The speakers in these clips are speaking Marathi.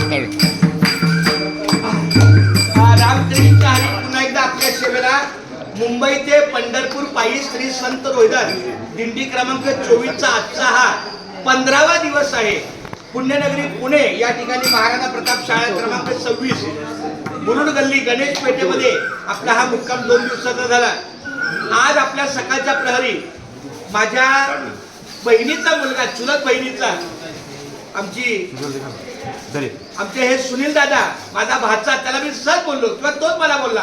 रामकृष्ण हरी पुन्हा एकदा आपल्या सेवेला मुंबई ते पंढरपूर पायी श्री संत रोहिदास दिंडी क्रमांक 24 चा आजचा हा 15वा दिवस आहे. पुण्यनगरी पुणे या ठिकाणी महाराणा प्रताप शाळा क्रमांक 26 मुरुड गल्ली गणेश पेठेमध्ये आपला हा मुक्काम 2 दिवसाचा झाला. आज आपल्या सकाळच्या प्रहरी माझ्या बहिणीचा मुलगा चुलत बहिणीचा आमचे हे सुनील दादा माझा भाचा, त्याला मी सहज बोललो किंवा तोच मला बोलला,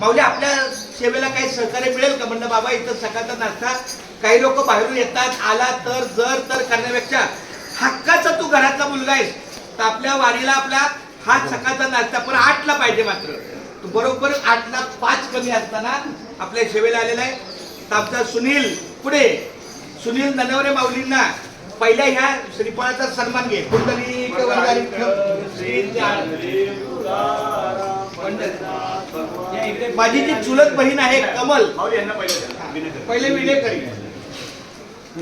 माऊली आपल्या सेवेला काही सहकार्य मिळेल का? म्हणलं बाबा इथं सकाळचा नाश्ता काही लोक बाहेरून येतात, आला तर जर तर करण्यापेक्षा हक्काचा तू घरातला मुलगा आहेस तर आपल्या वारीला आपला हा सकाळचा नाश्ता पण 8ला पाहिजे. मात्र तू बरोबर 8ला 5 कमी असताना आपल्या सेवेला आलेला आहे. तर आमचा सुनील पुढे सुनील ननवरे माऊलींना पहिल्या ह्या श्रीफळाचा सन्मान घे. कुंडली माझी जी चुलत बहीण आहे कमल, पहिले विनय करी.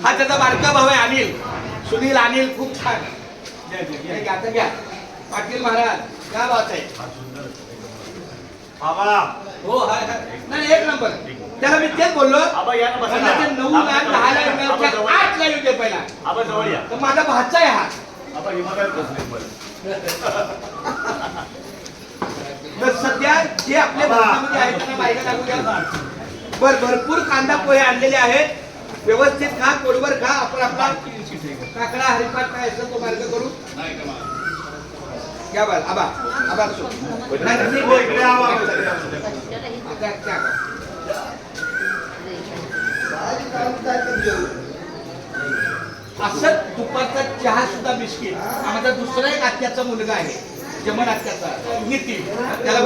हा त्याचा बारका भाऊ आहे अनिल. सुनील अनिल खूप छान. आता घ्या पाटील महाराज, क्या बात आहे. हो नाही एक नंबर. त्याला मी तेच बोललो 9 ला 10 ला 8 ला येऊ दे पहिला. तर माझा भाचा आहे हा. तर सध्या जे आपल्या भारतामध्ये आहेत त्यांना बायका लागू द्या. भरपूर कांदा पोहे आणलेले आहेत. व्यवस्थित खा, पोटभर खा. आपण आपला काकडा हरिपाठ काय असं तो मार्ग करू. क्या बात आबा आबा असं दुपारचा चहा सुद्धा बिस्किट. आमचा दुसरा एक आत्याचा मुलगा आहे, जमन आत्याचा नितीन, त्याला